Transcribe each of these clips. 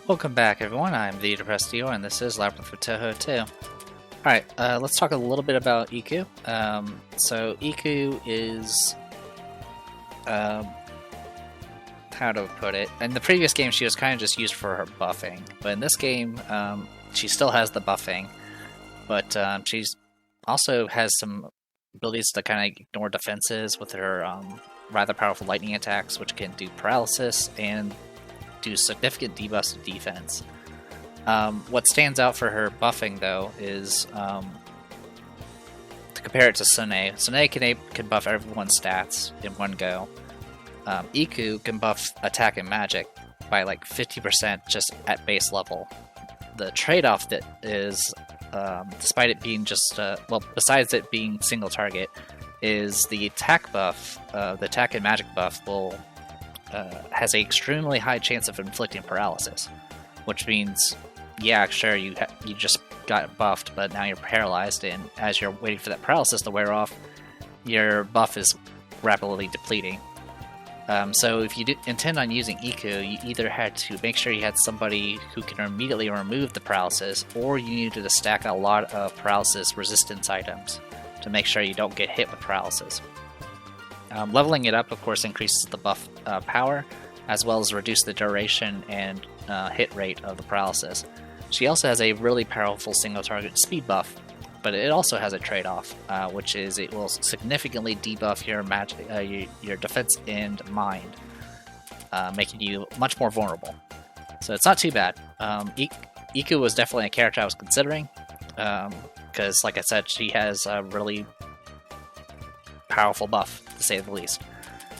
Welcome back, everyone. I'm the Depressed Dio, and this is Labyrinth for Touhou 2. Alright, let's talk a little bit about Iku. So Iku is... how to put it? In the previous game, she was kind of just used for her buffing. But in this game, she still has the buffing. But she's also has some abilities to kind of ignore defenses with her rather powerful lightning attacks, which can do paralysis and do significant debuffs to defense. What stands out for her buffing, though, is to compare it to Sune. Sune can buff everyone's stats in one go. Iku can buff attack and magic by like 50% just at base level. The trade-off that is, despite it being just, besides it being single target, is the attack buff, the attack and magic buff has an extremely high chance of inflicting paralysis, which means, yeah, sure, you just got buffed, but now you're paralyzed, and as you're waiting for that paralysis to wear off, your buff is rapidly depleting. So if you intend on using Iku, you either had to make sure you had somebody who can immediately remove the paralysis, or you needed to stack a lot of paralysis resistance items to make sure you don't get hit with paralysis. Leveling it up, of course, increases the buff power, as well as reduce the duration and hit rate of the paralysis. She also has a really powerful single target speed buff, but it also has a trade-off, which is it will significantly debuff your magic, your defense and mind, making you much more vulnerable. So it's not too bad. Iku was definitely a character I was considering, because, like I said, she has a really powerful buff, to say the least.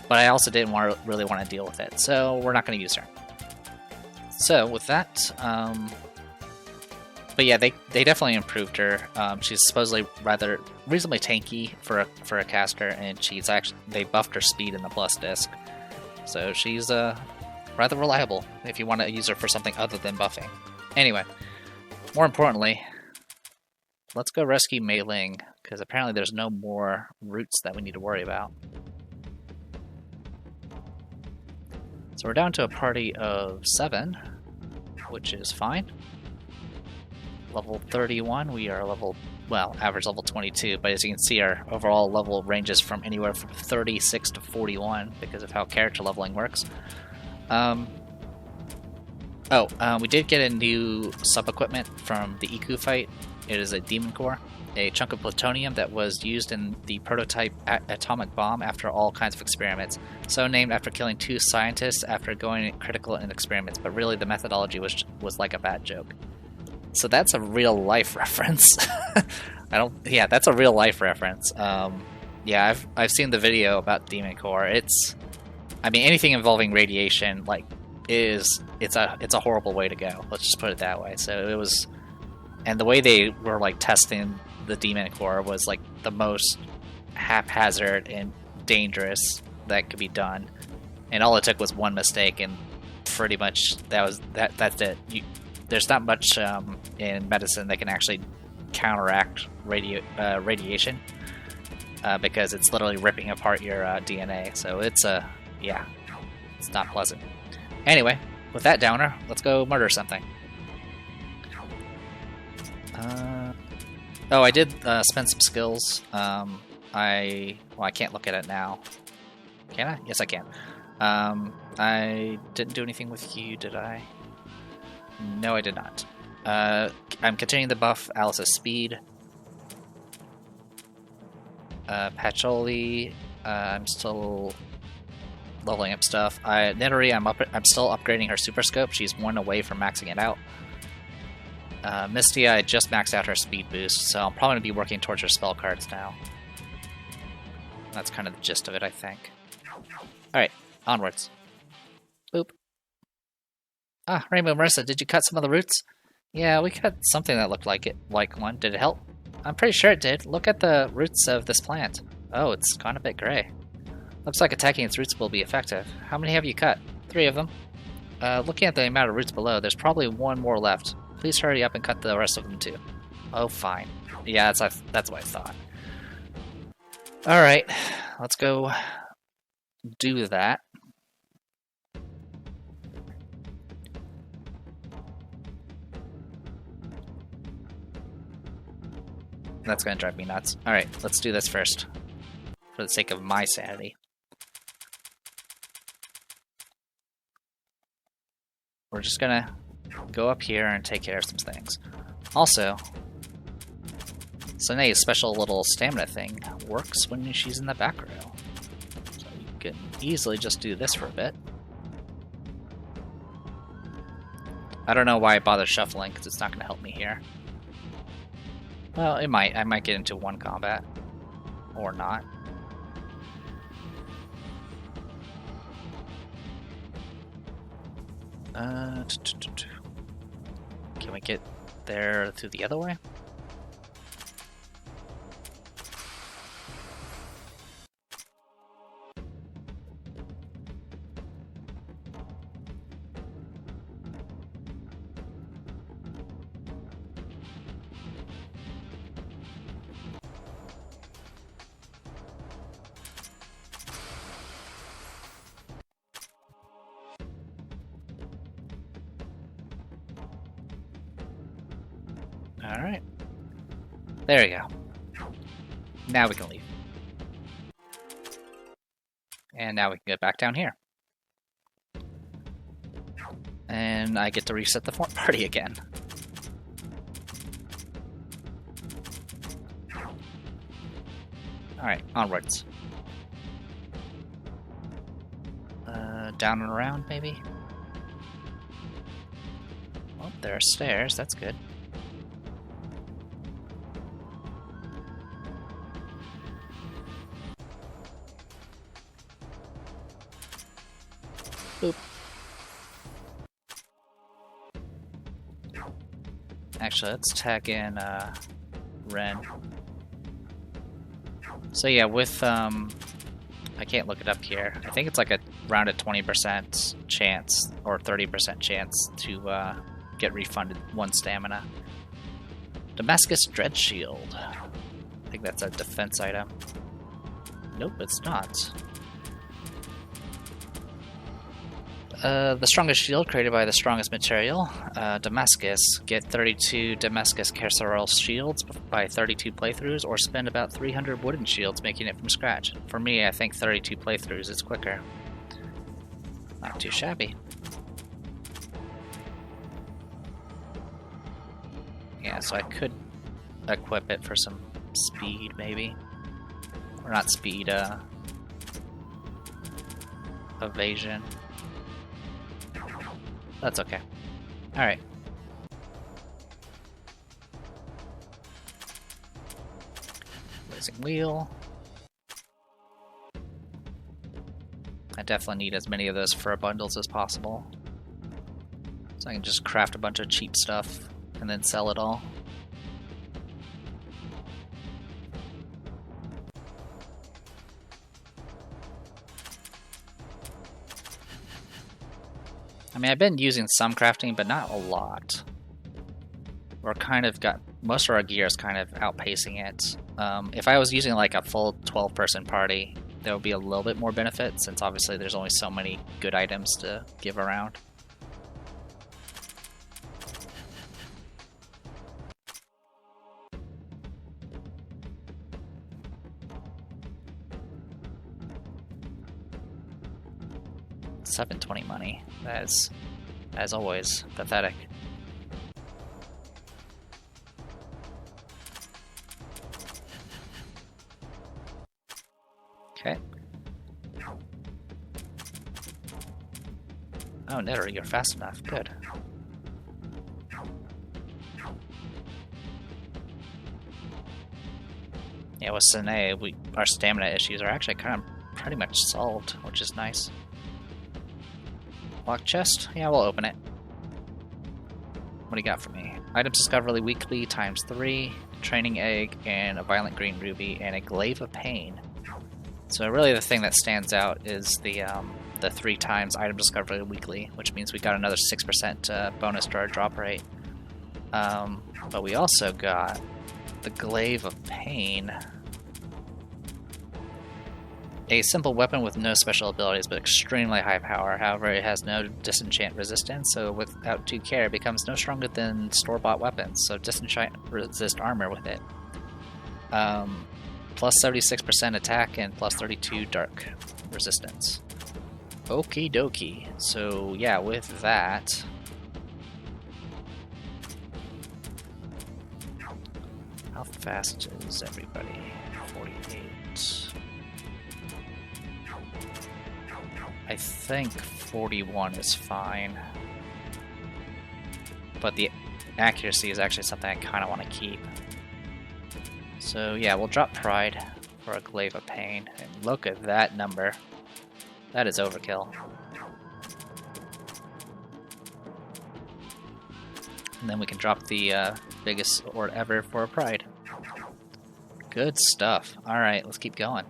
But I also didn't really want to deal with it, so we're not going to use her. So with that, but yeah, they definitely improved her. She's supposedly reasonably tanky for a caster, and they buffed her speed in the plus disc, so she's rather reliable if you want to use her for something other than buffing. Anyway, more importantly, let's go rescue Mei Ling, because apparently there's no more roots that we need to worry about. So we're down to a party of 7, which is fine. Level 31, we are average level 22, but as you can see, our overall level ranges from anywhere from 36 to 41 because of how character leveling works. We did get a new sub-equipment from the Iku fight. It is a demon core, a chunk of plutonium that was used in the prototype atomic bomb after all kinds of experiments. So named after killing 2 scientists after going critical in experiments, but really the methodology was like a bad joke. So that's a real life reference. That's a real life reference. I've seen the video about demon core. Anything involving radiation, it's a horrible way to go. Let's just put it that way. So it was. And the way they were testing the demon core was the most haphazard and dangerous that could be done. And all it took was one mistake, and pretty much that's it. There's not much in medicine that can actually counteract radiation because it's literally ripping apart your DNA. So it's not pleasant. Anyway, with that downer, let's go murder something. I did spend some skills. I can't look at it now. Can I? Yes, I can. I didn't do anything with you, did I? No, I did not. I'm continuing to buff Alice's speed. Patchouli, I'm still leveling up stuff. Nidori, I'm still upgrading her super scope. She's 1 away from maxing it out. Misty, I just maxed out her speed boost, so I'm probably going to be working towards her spell cards now. That's kind of the gist of it, I think. Alright, onwards. Boop. Ah, Rainbow Marissa, did you cut some of the roots? Yeah, we cut something that looked like one. Did it help? I'm pretty sure it did. Look at the roots of this plant. Oh, it's gone a bit gray. Looks like attacking its roots will be effective. How many have you cut? 3 of them. Looking at the amount of roots below, there's probably 1 more left. Please hurry up and cut the rest of them too. Oh, fine. Yeah, that's what I thought. Alright, let's go do that. That's gonna drive me nuts. Alright, let's do this first. For the sake of my sanity. We're just gonna go up here and take care of some things. Also, Sane's special little stamina thing works when she's in the back row. So you can easily just do this for a bit. I don't know why I bother shuffling, because it's not going to help me here. Well, it might. I might get into one combat. Or not. Can we get there through the other way? Alright. There we go. Now we can leave. And now we can get back down here. And I get to reset the party again. Alright, onwards. Down and around, maybe? Oh, there are stairs, that's good. Boop. Actually, let's tag in Ren. So yeah, with I can't look it up here. I think it's like around a 20% chance or 30% chance to get refunded 1 stamina. Damascus Dread Shield. I think that's a defense item. Nope, it's not. The strongest shield created by the strongest material, Damascus. Get 32 Damascus Carceral shields by 32 playthroughs, or spend about 300 wooden shields making it from scratch. For me, I think 32 playthroughs is quicker. Not too shabby. Yeah, so I could equip it for some speed, maybe. Or not speed, evasion. That's okay. Alright. Blazing Wheel. I definitely need as many of those for bundles as possible. So I can just craft a bunch of cheap stuff and then sell it all. I mean, I've been using some crafting, but not a lot. We're kind of got most of our gear is kind of outpacing it. If I was using like a full 12-person party, there would be a little bit more benefit, since obviously there's only so many good items to give around. $720 money. That is, as always, pathetic. Okay. Oh, Nitter, you're fast enough. Good. Yeah, with Sine, our stamina issues are actually kind of pretty much solved, which is nice. Lock chest? Yeah, we'll open it. What do you got for me? Items discovered weekly times 3, training egg, and a violent green ruby, and a glaive of pain. So really the thing that stands out is the 3 times item discovered weekly, which means we got another 6% bonus to our drop rate. But we also got the glaive of pain. A simple weapon with no special abilities, but extremely high power. However, it has no disenchant resistance, so without due care, it becomes no stronger than store-bought weapons. So disenchant resist armor with it. Plus 76% attack and plus 32 dark resistance. Okie dokie. So yeah, with that, how fast is everybody? 48. I think 41 is fine. But the accuracy is actually something I kind of want to keep. So yeah, we'll drop Pride for a Glaive of Pain. And look at that number. That is overkill. And then we can drop the biggest sword ever for a Pride. Good stuff. Alright, let's keep going.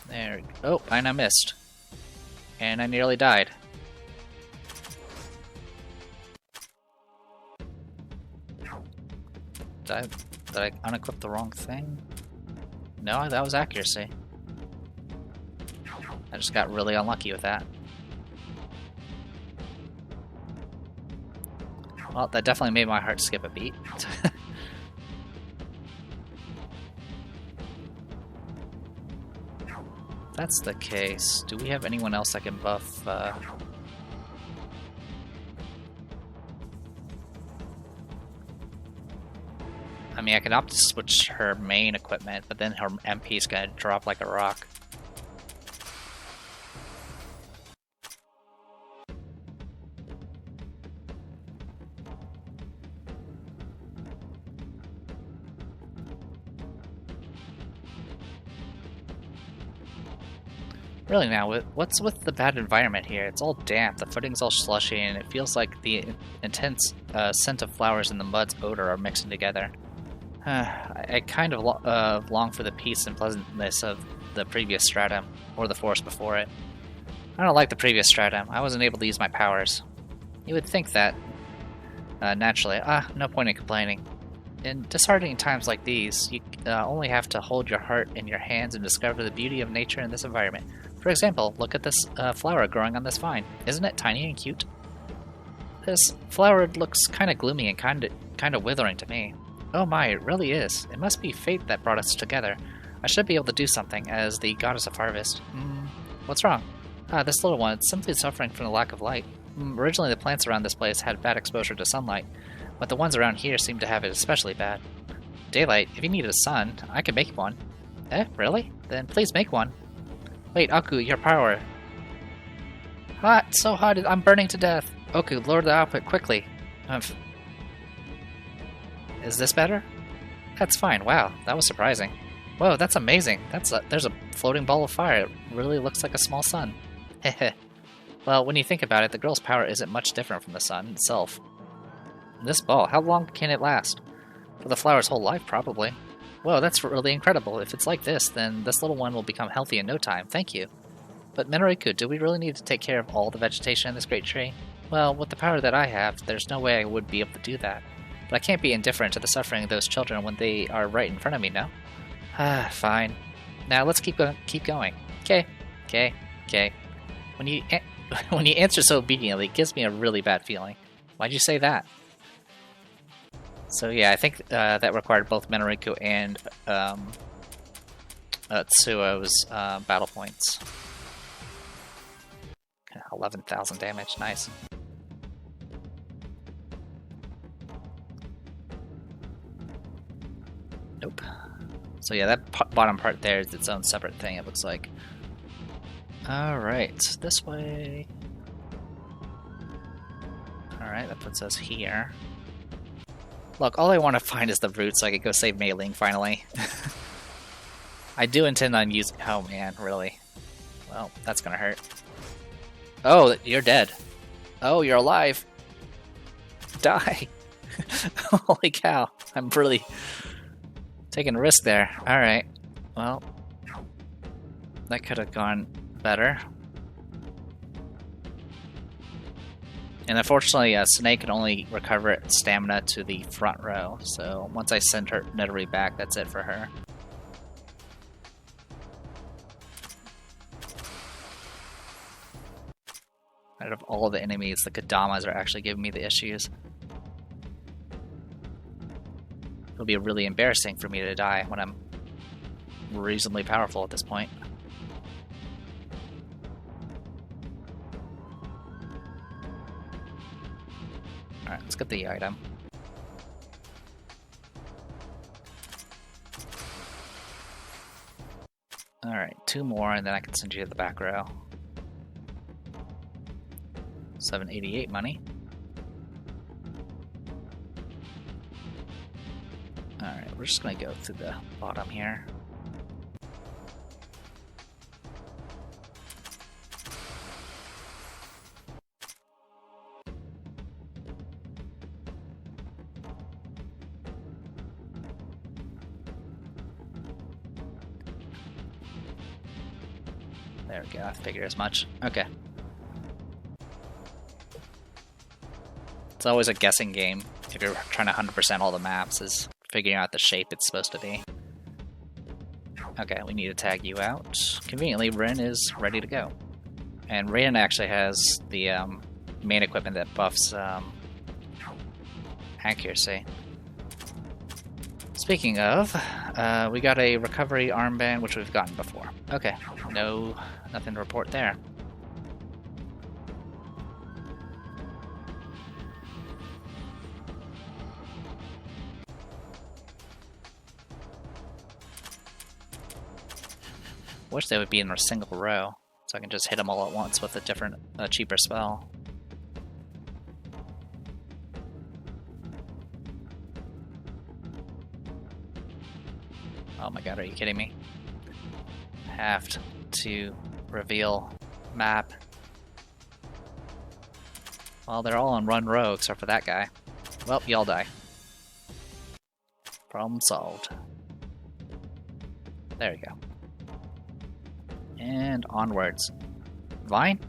There. Oh, and I missed. And I nearly died. Did I unequip the wrong thing? No, that was accuracy. I just got really unlucky with that. Well, that definitely made my heart skip a beat. If that's the case, do we have anyone else that can buff? I mean, I can opt to switch her main equipment, but then her MP is gonna drop like a rock. Really now, what's with the bad environment here? It's all damp, the footing's all slushy, and it feels like the intense scent of flowers and the mud's odor are mixing together. I kind of long for the peace and pleasantness of the previous stratum, or the forest before it. I don't like the previous stratum. I wasn't able to use my powers. You would think that, naturally. No point in complaining. In disheartening times like these, you only have to hold your heart in your hands and discover the beauty of nature in this environment. For example, look at this flower growing on this vine. Isn't it tiny and cute? This flower looks kind of gloomy and kind of withering to me. Oh my, it really is. It must be fate that brought us together. I should be able to do something, as the goddess of harvest. What's wrong? This little one is simply suffering from the lack of light. Originally the plants around this place had bad exposure to sunlight, but the ones around here seem to have it especially bad. Daylight, if you need a sun, I can make one. Eh, really? Then please make one. Wait, Aku, your power. Hot, so hot, I'm burning to death. Oku, lower the output quickly. Is this better? That's fine. Wow, that was surprising. Whoa, that's amazing. There's a floating ball of fire. It really looks like a small sun. Heh. Well, when you think about it, the girl's power isn't much different from the sun itself. This ball, how long can it last? For the flower's whole life, probably. Whoa, that's really incredible. If it's like this, then this little one will become healthy in no time. Thank you. But Minoriku, do we really need to take care of all the vegetation in this great tree? Well, with the power that I have, there's no way I would be able to do that. But I can't be indifferent to the suffering of those children when they are right in front of me, no? Fine. Now let's keep going. Okay. When you answer so obediently, it gives me a really bad feeling. Why'd you say that? So yeah, I think that required both Minoriku and Tsuo's battle points. 11,000 damage, nice. Nope. So yeah, that bottom part there is its own separate thing, it looks like. Alright, this way. Alright, that puts us here. Look, all I want to find is the root so I can go save Mei Ling finally. I do intend on using... Oh man, really? Well, that's gonna hurt. Oh, you're dead. Oh, you're alive. Die. Holy cow. I'm really taking a risk there. Alright. Well, that could have gone better. And unfortunately, Sune can only recover stamina to the front row. So once I send her Nettery back, that's it for her. Out of all the enemies, the Kadamas are actually giving me the issues. It'll be really embarrassing for me to die when I'm reasonably powerful at this point. Alright, let's get the item. Alright, 2 more and then I can send you to the back row. 788 money. Alright, we're just gonna go through the bottom here. There we go, I figured as much. Okay. It's always a guessing game if you're trying to 100% all the maps, is figuring out the shape it's supposed to be. Okay, we need to tag you out. Conveniently, Rin is ready to go. And Rin actually has the main equipment that buffs accuracy. Speaking of, we got a recovery armband, which we've gotten before. Okay, nothing to report there. Wish they would be in a single row, so I can just hit them all at once with a different, cheaper spell. Oh my god, are you kidding me? Have to reveal map. Well, they're all on one row except for that guy. Well, y'all die. Problem solved. There we go. And onwards. Vine?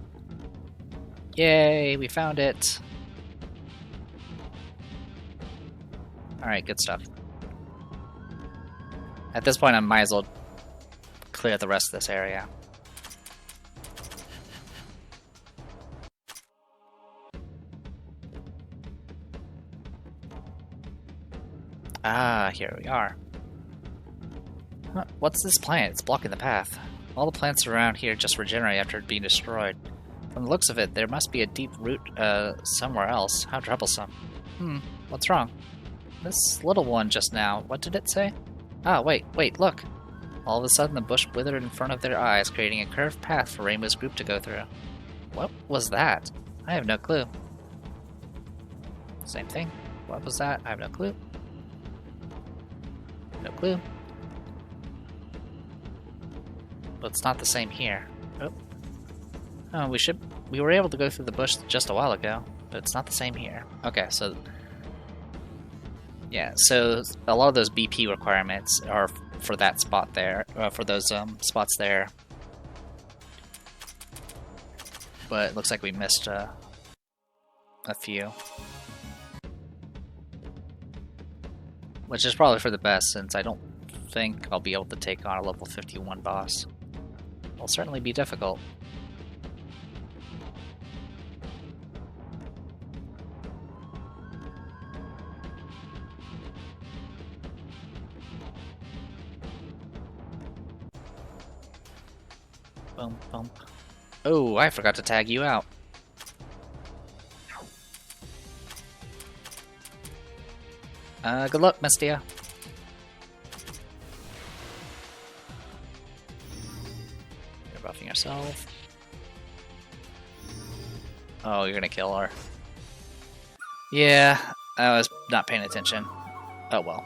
Yay, we found it! Alright, good stuff. At this point, I might as well clear the rest of this area. Ah, here we are. Huh, what's this plant? It's blocking the path. All the plants around here just regenerate after being destroyed. From the looks of it, there must be a deep root somewhere else. How troublesome. What's wrong? This little one just now, what did it say? Ah, wait, look! All of a sudden the bush withered in front of their eyes, creating a curved path for Rainbow's group to go through. What was that? I have no clue. Same thing. What was that? I have no clue. No clue. But it's not the same here. Oh, we were able to go through the bush just a while ago, but it's not the same here. Okay, so yeah, so a lot of those BP requirements are for that spot there, for those spots there. But it looks like we missed a few. Which is probably for the best, since I don't think I'll be able to take on a level 51 boss. It'll certainly be difficult. Bump, bump. Oh, I forgot to tag you out. Good luck, Mistia. You're buffing yourself. Oh, you're gonna kill her. Yeah, I was not paying attention. Oh well.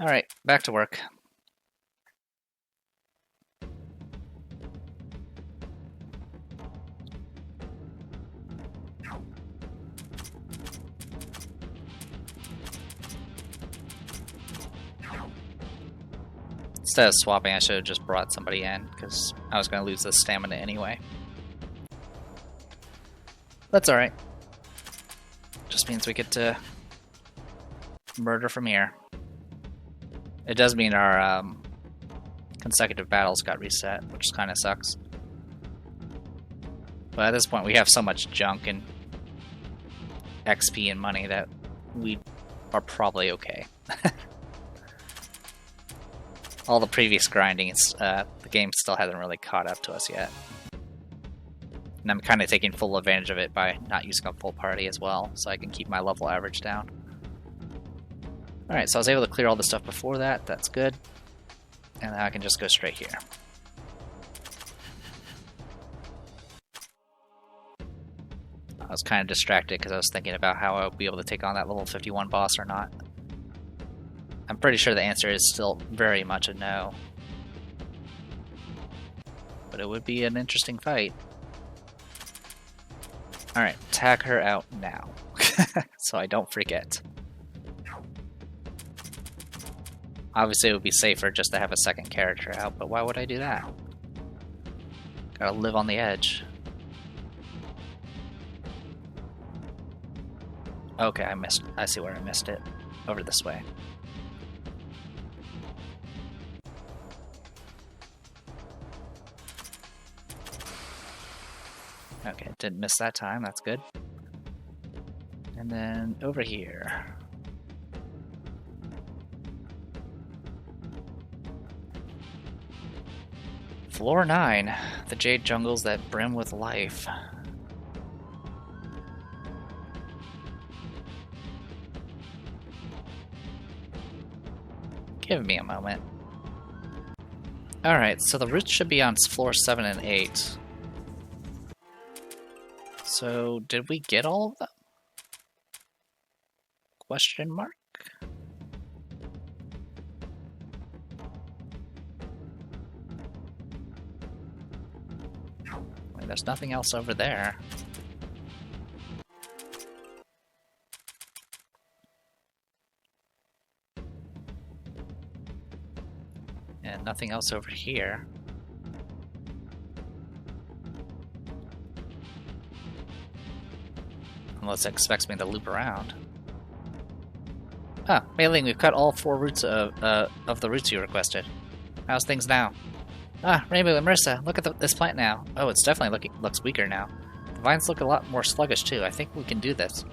Alright, back to work. Instead of swapping, I should have just brought somebody in, because I was going to lose the stamina anyway. That's alright. Just means we get to murder from here. It does mean our consecutive battles got reset, which kind of sucks. But at this point, we have so much junk and XP and money that we are probably okay. All the previous grinding, the game still hasn't really caught up to us yet. And I'm kind of taking full advantage of it by not using a full party as well, so I can keep my level average down. Alright, so I was able to clear all the stuff before that, that's good. And now I can just go straight here. I was kind of distracted because I was thinking about how I would be able to take on that level 51 boss or not. I'm pretty sure the answer is still very much a no. But it would be an interesting fight. Alright, tag her out now. So I don't forget. Obviously it would be safer just to have a second character out, but why would I do that? Gotta live on the edge. Okay, I see where I missed it. Over this way. Okay, didn't miss that time, that's good. And then over here. Floor 9, the jade jungles that brim with life. Give me a moment. Alright, so the roots should be on floor 7 and 8. So, did we get all of them? Question mark? Wait, there's nothing else over there. And nothing else over here. Unless it expects me to loop around. Ah, Mei Ling, we've cut all 4 roots of the roots you requested. How's things now? Ah, Rainbow and Marissa, look at this plant now. Oh, it's definitely looks weaker now. The vines look a lot more sluggish too. I think we can do this.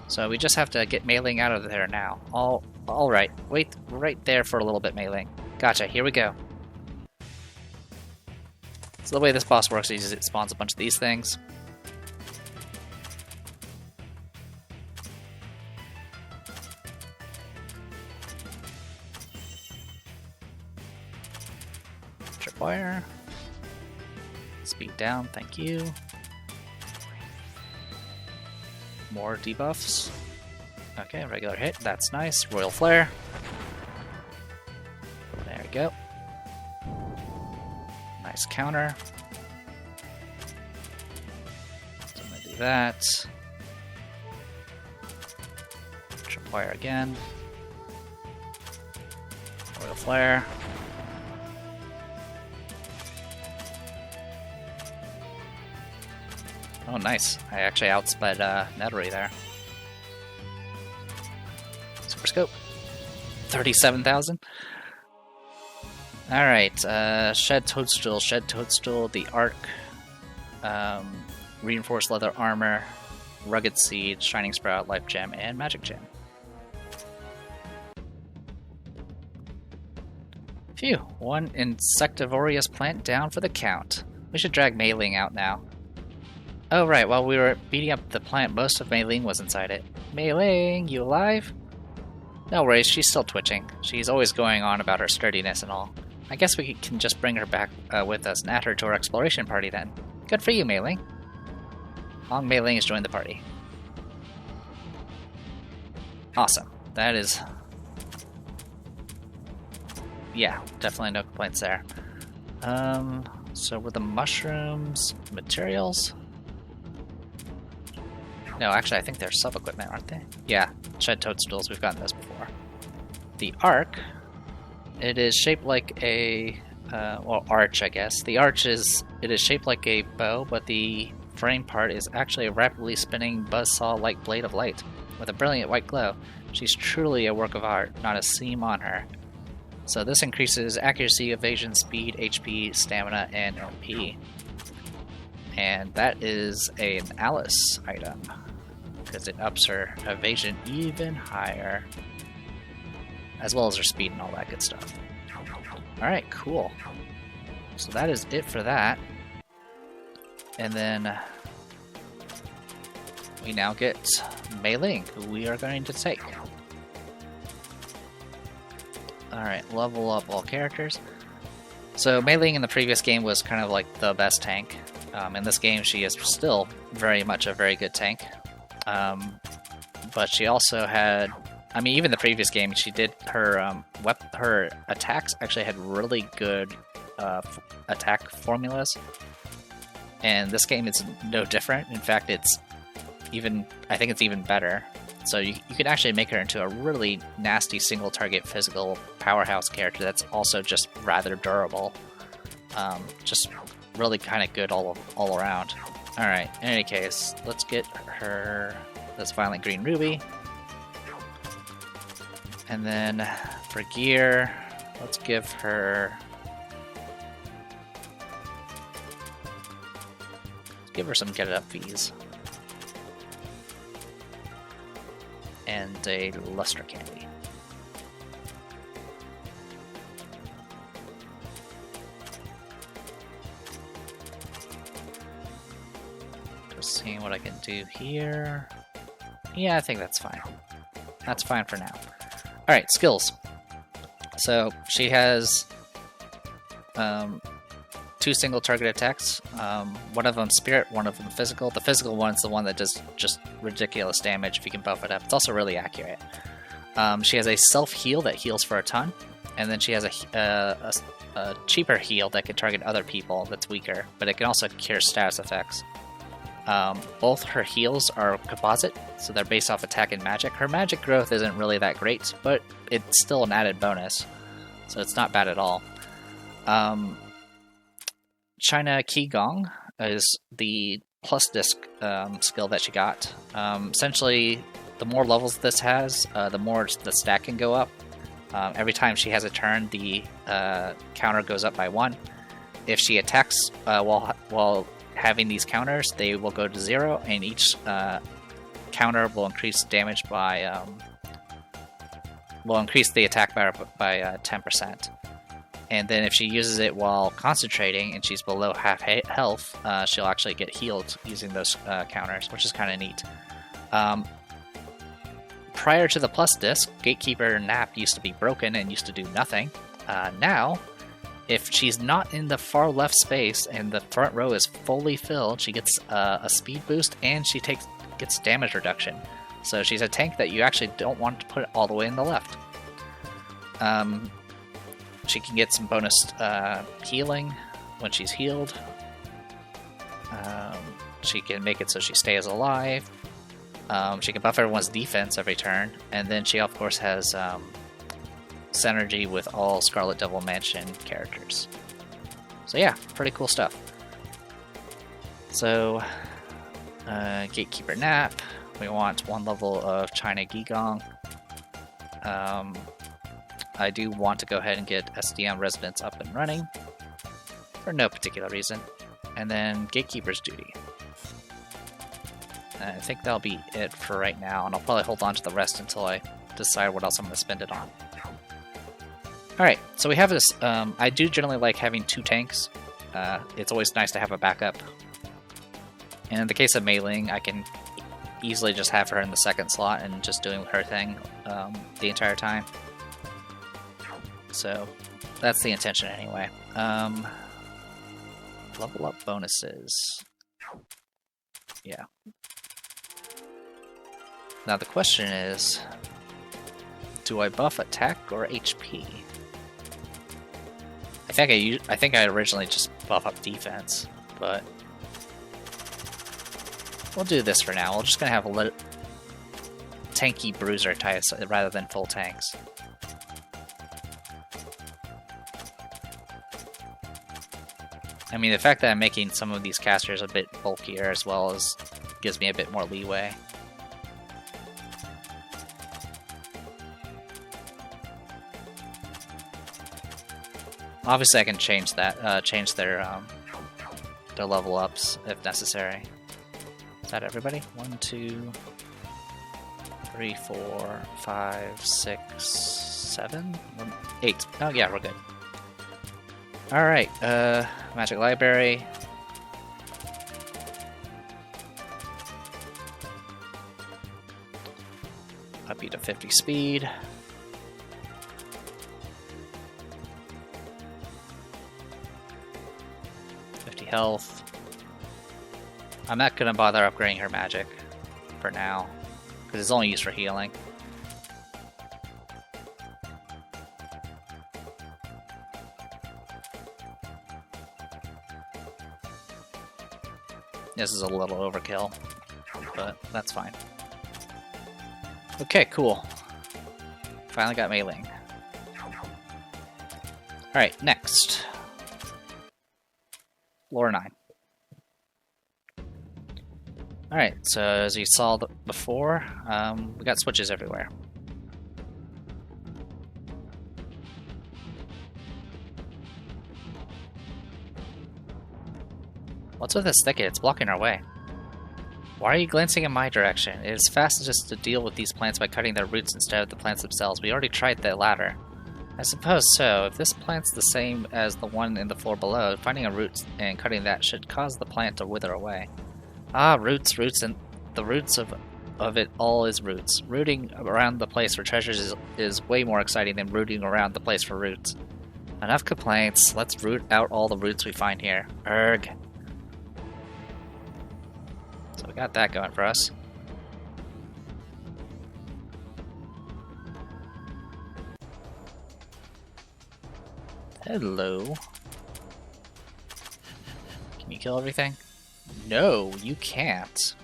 So we just have to get Mei Ling out of there now. All right. Wait right there for a little bit, Mei Ling. Gotcha. Here we go. So the way this boss works is it spawns a bunch of these things. Tripwire. Speed down, thank you. More debuffs. Okay, regular hit, that's nice. Royal Flare. There we go. Nice counter. So I'm gonna do that. Tripwire again. Royal Flare. Oh, nice. I actually outsped Nettery there. Super Scope. 37,000. Alright, Shed Toadstool, the Arc, Reinforced Leather Armor, Rugged Seed, Shining Sprout, Life Gem, and Magic Gem. Phew, one insectivorous plant down for the count. We should drag Mei Ling out now. Oh right, while we were beating up the plant, most of Mei Ling was inside it. Mei Ling, you alive? No worries, she's still twitching. She's always going on about her sturdiness and all. I guess we can just bring her back with us and add her to our exploration party then. Good for you, Mei Ling. Hong Mei Ling has joined the party. Awesome. That is... yeah, definitely no complaints there. So were the mushrooms materials? No, actually I think they're sub-equipment, aren't they? Yeah, Shed Toadstools, we've gotten those before. The Arc, it is shaped like a, well, arch, I guess. The arch is shaped like a bow, but the frame part is actually a rapidly spinning buzzsaw-like blade of light with a brilliant white glow. She's truly a work of art, not a seam on her. So this increases accuracy, evasion, speed, HP, stamina, and MP. And that is an Alice item, because it ups her evasion even higher, as well as her speed and all that good stuff. Alright, cool. So that is it for that. And then we now get Mei Ling, who we are going to take. Alright, level up all characters. So Mei Ling in the previous game was kind of like the best tank. In this game she is still very much a very good tank. But she also had, I mean, even the previous game she did, her her attacks actually had really good attack formulas. And this game is no different. In fact, it's even, I think it's even better. So you can actually make her into a really nasty single target physical powerhouse character that's also just rather durable. Just really kind of good all around. Alright, in any case, let's get her this Violent Green Ruby. And then for gear, let's give her some get it up fees. And a luster candy. Just seeing what I can do here. Yeah, I think that's fine. That's fine for now. Alright, skills. So she has 2 single target attacks. One of them spirit, one of them physical. The physical one's the one that does just ridiculous damage if you can buff it up. It's also really accurate. She has a self-heal that heals for a ton, and then she has a cheaper heal that can target other people that's weaker, but it can also cure status effects. Both her heals are composite, so they're based off attack and magic. Her magic growth isn't really that great, but it's still an added bonus, so it's not bad at all. China Qigong is the plus disc skill that she got. Essentially, the more levels this has, the more the stat can go up. Every time she has a turn, the counter goes up by 1. If she attacks while having these counters, they will go to 0, and each counter will increase damage by will increase the attack by 10%. And then if she uses it while concentrating and she's below half health, she'll actually get healed using those counters, which is kind of neat. Prior to the plus disc, Gatekeeper Nap used to be broken and used to do nothing. Now, if she's not in the far left space and the front row is fully filled, she gets a speed boost and she gets damage reduction. So she's a tank that you actually don't want to put all the way in the left. She can get some bonus healing when she's healed. She can make it so she stays alive. She can buff everyone's defense every turn. And then she, of course, has synergy with all Scarlet Devil Mansion characters. So yeah, pretty cool stuff. So, Gatekeeper Nap. We want 1 level of China Qigong. I do want to go ahead and get SDM Residence up and running, for no particular reason. And then Gatekeeper's Duty. And I think that'll be it for right now, and I'll probably hold on to the rest until I decide what else I'm going to spend it on. Alright, so we have this, I do generally like having 2 tanks. It's always nice to have a backup. And in the case of Mei Ling, I can easily just have her in the second slot and just doing her thing the entire time. So that's the intention anyway. Level up bonuses. Yeah. Now the question is, do I buff attack or HP? I think I originally just buff up defense, but we'll do this for now. We're just gonna have a tanky bruiser types rather than full tanks. I mean, the fact that I'm making some of these casters a bit bulkier as well as gives me a bit more leeway. Obviously, I can change that. Change their level ups if necessary. Is that everybody? 1, 2, 3, 4, 5, 6, 7, 8. Oh yeah, we're good. All right. Magic Library. Up you to 50 speed. Health. I'm not gonna bother upgrading her magic for now, because it's only used for healing. This is a little overkill, but that's fine. Okay, cool. Finally got Mei Ling. Alright, next. Floor 9. Alright, so as you saw before, we got switches everywhere. What's with this thicket? It's blocking our way. Why are you glancing in my direction? It is fastest to deal with these plants by cutting their roots instead of the plants themselves. We already tried the latter. I suppose so. If this plant's the same as the one in the floor below, finding a root and cutting that should cause the plant to wither away. Ah, roots, and the roots of it all is roots. Rooting around the place for treasures is way more exciting than rooting around the place for roots. Enough complaints. Let's root out all the roots we find here. Erg. So we got that going for us. Hello. Can you kill everything? No, you can't.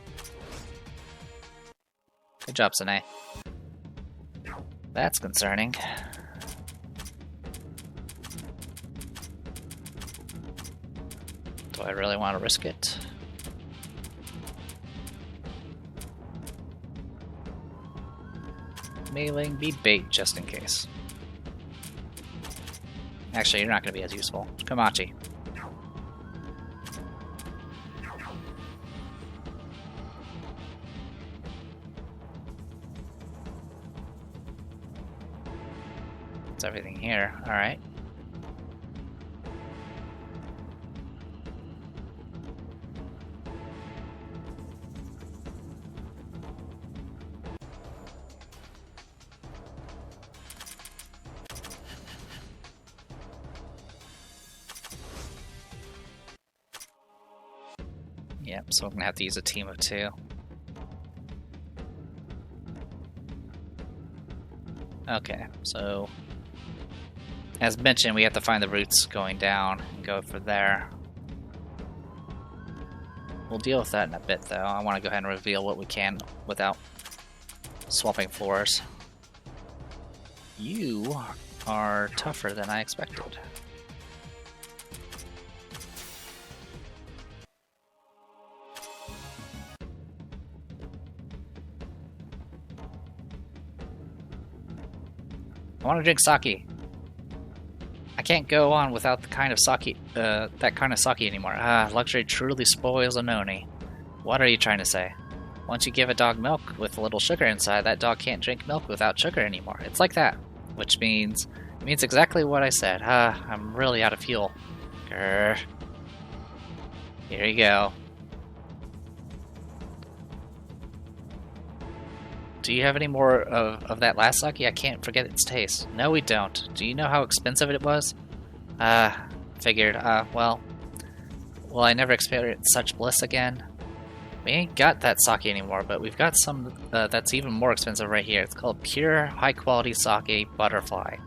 Good job, Sine. That's concerning. Do I really want to risk it? Mei Ling, be bait just in case. Actually, you're not going to be as useful. Komachi. That's everything here. Alright. Yep, so I'm gonna have to use a team of 2. Okay, so as mentioned, we have to find the roots going down and go for there. We'll deal with that in a bit, though. I want to go ahead and reveal what we can without swapping floors. You are tougher than I expected. I want to drink sake. I can't go on without the kind of sake, that kind of sake anymore. Ah, luxury truly spoils a noni. What are you trying to say? Once you give a dog milk with a little sugar inside, that dog can't drink milk without sugar anymore. It's like that. Which means, it means exactly what I said. Ah, I'm really out of fuel. Grr. Here you go. Do you have any more of that last sake? I can't forget its taste. No, we don't. Do you know how expensive it was? Figured. Well, will I never experience such bliss again? We ain't got that sake anymore, but we've got some that's even more expensive right here. It's called Pure High Quality Sake Butterfly.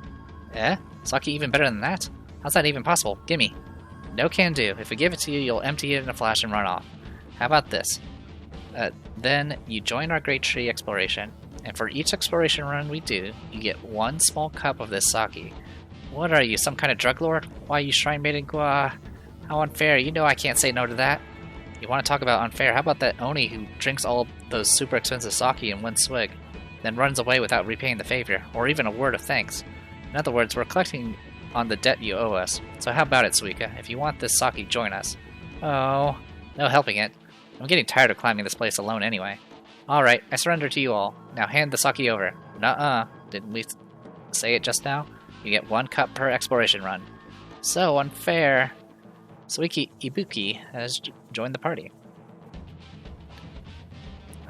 Eh? Sake even better than that? How's that even possible? Gimme. No can do. If we give it to you, you'll empty it in a flash and run off. How about this? Then you join our Great Tree exploration, and for each exploration run we do, you get 1 small cup of this sake. What are you, some kind of drug lord? Why, you shrine maiden Gua? How unfair, you know I can't say no to that. You want to talk about unfair? How about that Oni who drinks all those super expensive sake in 1 swig, then runs away without repaying the favor, or even a word of thanks? In other words, we're collecting on the debt you owe us. So how about it, Suika? If you want this sake, join us. Oh, no helping it. I'm getting tired of climbing this place alone anyway. Alright, I surrender to you all. Now hand the sake over. Nuh-uh. Didn't we say it just now? You get 1 cup per exploration run. So unfair. Suiki Ibuki has joined the party.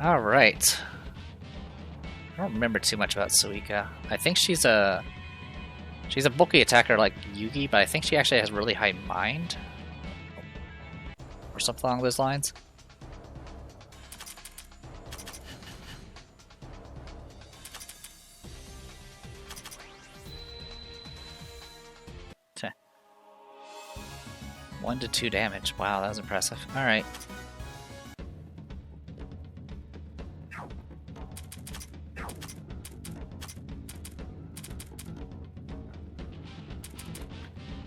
Alright. I don't remember too much about Suika. I think she's a bulky attacker like Yugi, but I think she actually has really high mind. Or something along those lines. Teh. 1 to 2 damage. Wow, that was impressive. Alright.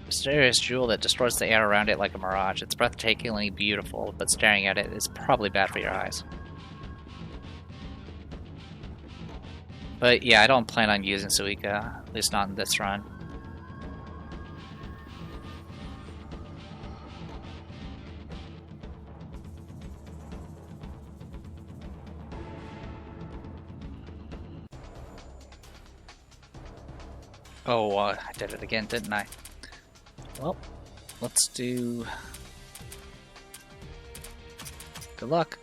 Mysterious jewel that destroys the air around it like a mirage. It's breathtakingly beautiful, but staring at it is probably bad for your eyes. But yeah, I don't plan on using Suika, at least not in this run. Oh, I did it again, didn't I? Well, let's do... Good luck.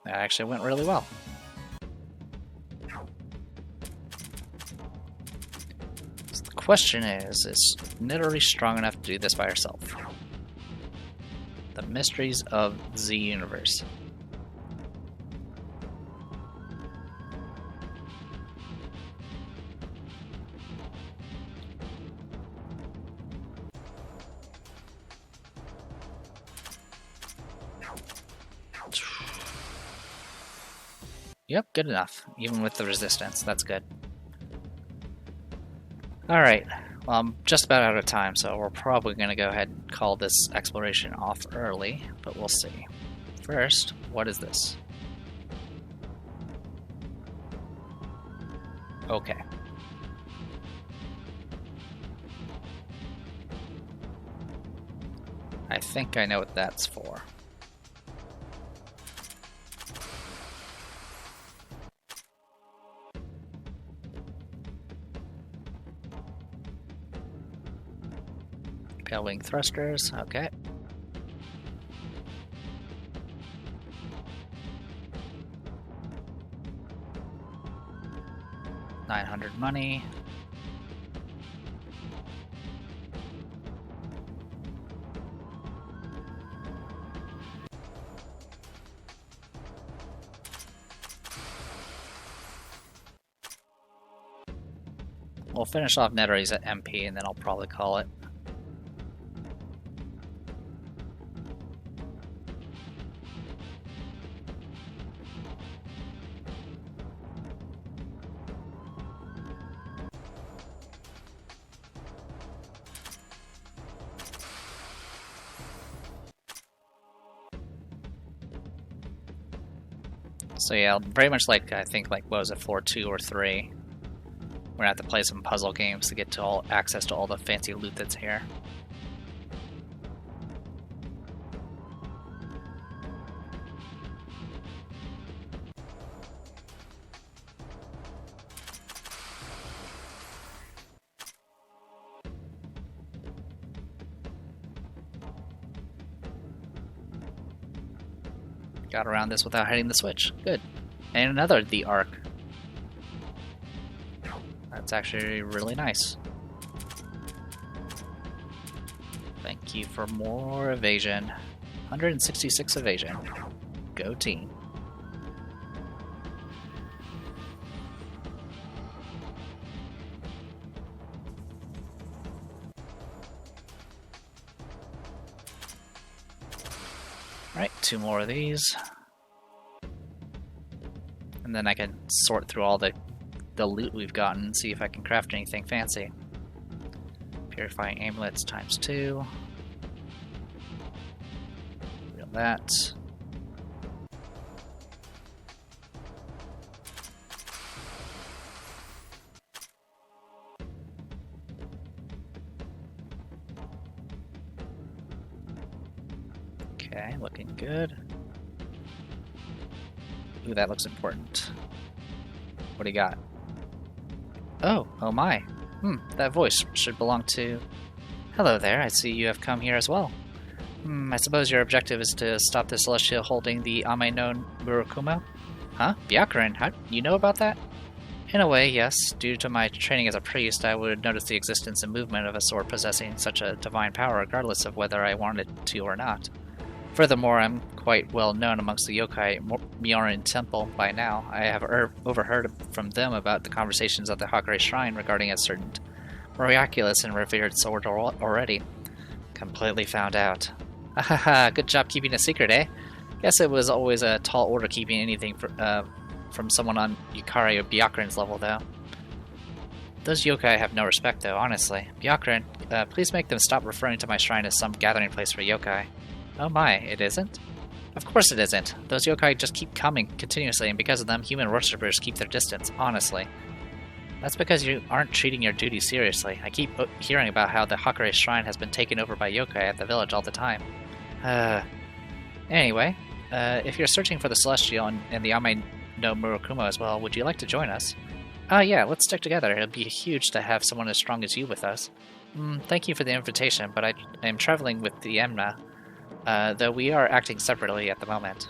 That actually went really well. So the question is Nidori strong enough to do this by herself? The mysteries of the universe. Yep, good enough. Even with the resistance, that's good. Alright, well, I'm just about out of time, so we're probably going to go ahead and call this exploration off early, but we'll see. First, what is this? Okay. I think I know what that's for. Pale wing thrusters, okay. $900 money. We'll finish off Netteries at MP and then I'll probably call it. So yeah, very much like, I think, like, what was it, floor 2 or 3? We're gonna have to play some puzzle games to get to all access to all the fancy loot that's here. Got around this without hitting the switch. Good. And another The Arc. That's actually really nice. Thank you for more evasion. 166 evasion. Go team. Alright, 2 more of these. And then I can sort through all the loot we've gotten and see if I can craft anything fancy. Purifying amulets ×2. Real that. Okay, looking good. Ooh, that looks important. What do you got? Oh my. That voice should belong to... Hello there, I see you have come here as well. I suppose your objective is to stop the Celestial holding the Ame no Murakumo? Huh? Byakuren, how you know about that? In a way, yes. Due to my training as a priest, I would notice the existence and movement of a sword possessing such a divine power regardless of whether I wanted to or not. Furthermore, I'm quite well known amongst the yokai Myorin Temple by now. I have overheard from them about the conversations at the Hakare Shrine regarding a certain miraculous and revered sword already. Completely found out. Haha, good job keeping a secret, eh? Guess it was always a tall order keeping anything from someone on Yukari or Byakuren's level, though. Those yokai have no respect, though, honestly. Byakuren, please make them stop referring to my shrine as some gathering place for yokai. Oh my, it isn't? Of course it isn't. Those yokai just keep coming continuously, and because of them, human worshippers keep their distance, honestly. That's because you aren't treating your duty seriously. I keep hearing about how the Hakare Shrine has been taken over by yokai at the village all the time. Anyway, if you're searching for the Celestial and the Ame no Murakumo as well, would you like to join us? Yeah, let's stick together. It'll be huge to have someone as strong as you with us. Thank you for the invitation, but I am traveling with the Enma, though we are acting separately at the moment.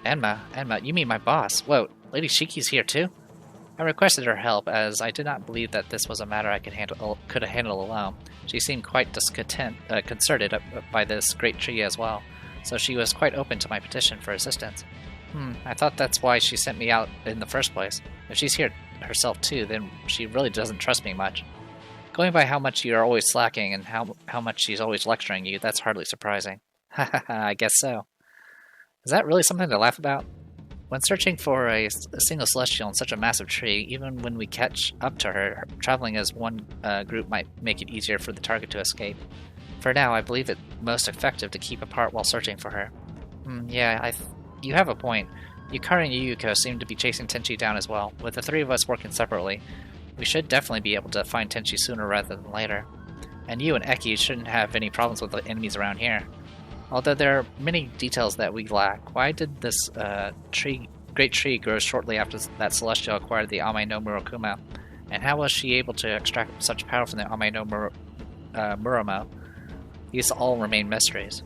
Enma, you mean my boss? Whoa, Lady Shiki's here too? I requested her help, as I did not believe that this was a matter I could handle alone. She seemed quite concerted by this great tree as well, so she was quite open to my petition for assistance. I thought that's why she sent me out in the first place. If she's here herself too, then she really doesn't trust me much. Going by how much you are always slacking and how much she's always lecturing you, that's hardly surprising. I guess so. Is that really something to laugh about? When searching for a single Celestial in such a massive tree, even when we catch up to her, traveling as one group might make it easier for the target to escape. For now, I believe it most effective to keep apart while searching for her. Yeah, you have a point. Yukari and Yuyuko seem to be chasing Tenchi down as well. With the three of us working separately, we should definitely be able to find Tenchi sooner rather than later. And you and Eki shouldn't have any problems with the enemies around here. Although there are many details that we lack, why did this great tree grow shortly after that Celestial acquired the Ame no Murakumo? And how was she able to extract such power from the Ame no Murakumo? These all remain mysteries.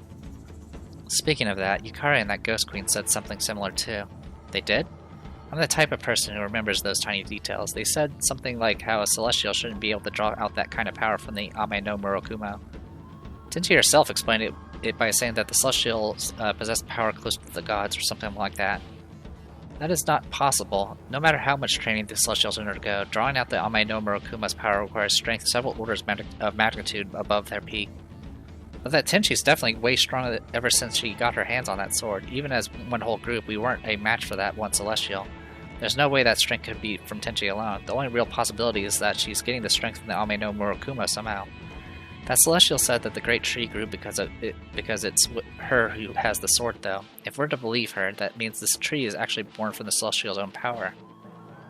Speaking of that, Yukari and that Ghost Queen said something similar too. They did? I'm the type of person who remembers those tiny details. They said something like how a Celestial shouldn't be able to draw out that kind of power from the Ame no Murakumo. Tenchi herself explained it by saying that the Celestials possess power close to the gods or something like that. That is not possible. No matter how much training the Celestials undergo, drawing out the Ame no Murakumo's power requires strength several orders of magnitude above their peak. But that Tenchi's definitely way stronger ever since she got her hands on that sword. Even as one whole group, we weren't a match for that one Celestial. There's no way that strength could be from Tenchi alone. The only real possibility is that she's getting the strength from the Ame no Murakumo somehow. That Celestial said that the great tree grew because it's her who has the sword, though. If we're to believe her, that means this tree is actually born from the Celestial's own power.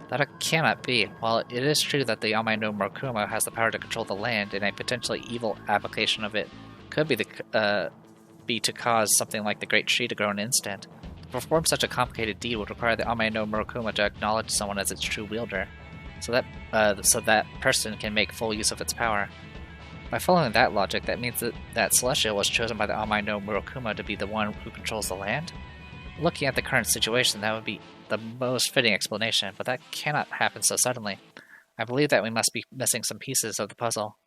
That cannot be. While it is true that the Ame no Murakumo has the power to control the land, and a potentially evil application of it could be to cause something like the great tree to grow in an instant. To perform such a complicated deed would require the Ame no Murakumo to acknowledge someone as its true wielder, so that person can make full use of its power. By following that logic, that means that Celestial was chosen by the Ame no Murakumo to be the one who controls the land? Looking at the current situation, that would be the most fitting explanation, but that cannot happen so suddenly. I believe that we must be missing some pieces of the puzzle.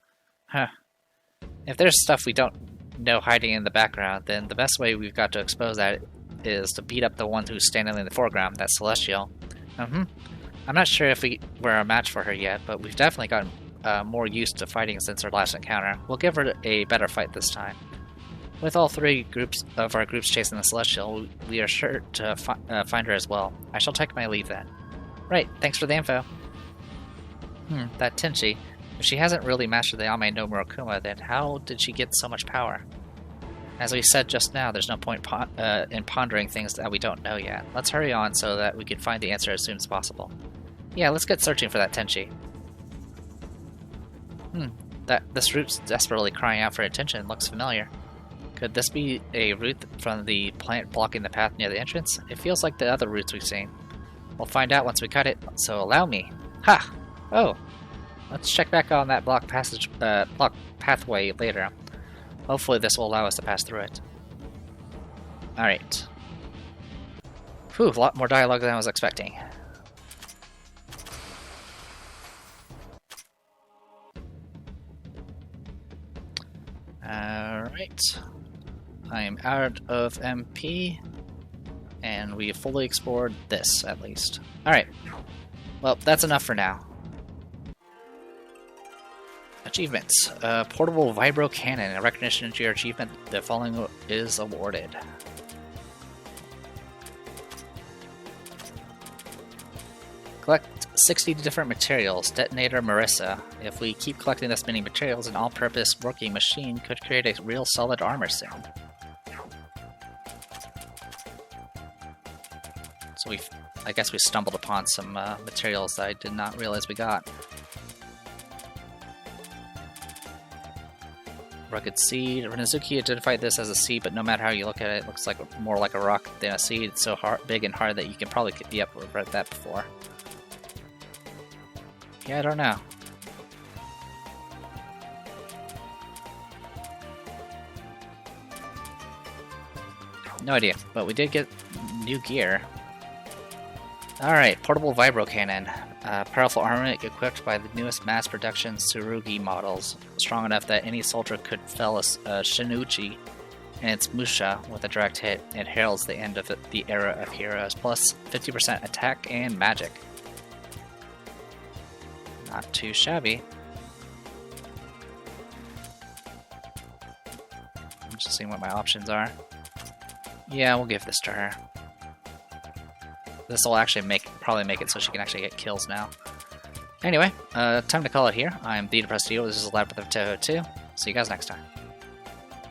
If there's stuff we don't know hiding in the background, then the best way we've got to expose that is to beat up the one who's standing in the foreground, that Celestial. I'm not sure if we're a match for her yet, but we've definitely gotten more used to fighting since our last encounter. We'll give her a better fight this time. With all three of our groups chasing the Celestial, we are sure to find her as well. I shall take my leave then. Right, thanks for the info. That Tenchi. If she hasn't really mastered the Ame no Murakumo, then how did she get so much power? As we said just now, there's no point in pondering things that we don't know yet. Let's hurry on so that we can find the answer as soon as possible. Yeah, let's get searching for that Tenchi. This root's desperately crying out for attention looks familiar. Could this be a route from the plant blocking the path near the entrance? It feels like the other routes we've seen. We'll find out once we cut it, so allow me. Ha! Oh! Let's check back on that block pathway later. Hopefully this will allow us to pass through it. Alright. Whew, a lot more dialogue than I was expecting. Alright. I am out of MP, and we have fully explored this, at least. Alright. Well, that's enough for now. Achievements. Portable Vibro Cannon. In recognition of your achievement, the following is awarded. Collect 60 different materials. Detonator Marissa. If we keep collecting this many materials, an all-purpose working machine could create a real solid armor soon. So I guess we stumbled upon some materials that I did not realize we got. Rugged seed. Renazuki identified this as a seed, but no matter how you look at it, it looks like more like a rock than a seed. It's so big and hard that you can probably... Yep, we've read that before. Yeah, I don't know. No idea, but we did get new gear. Alright, Portable Vibro Cannon. Powerful armament equipped by the newest mass production Tsurugi models. Strong enough that any soldier could fell a Shinuchi and its Musha with a direct hit. It heralds the end of the era of heroes, plus 50% attack and magic. Not too shabby. I'm just seeing what my options are. Yeah, we'll give this to her. This will actually probably make it so she can actually get kills now. Anyway, time to call it here. I'm the Depressed Eel. This is Labyrinth of Touhou 2. See you guys next time.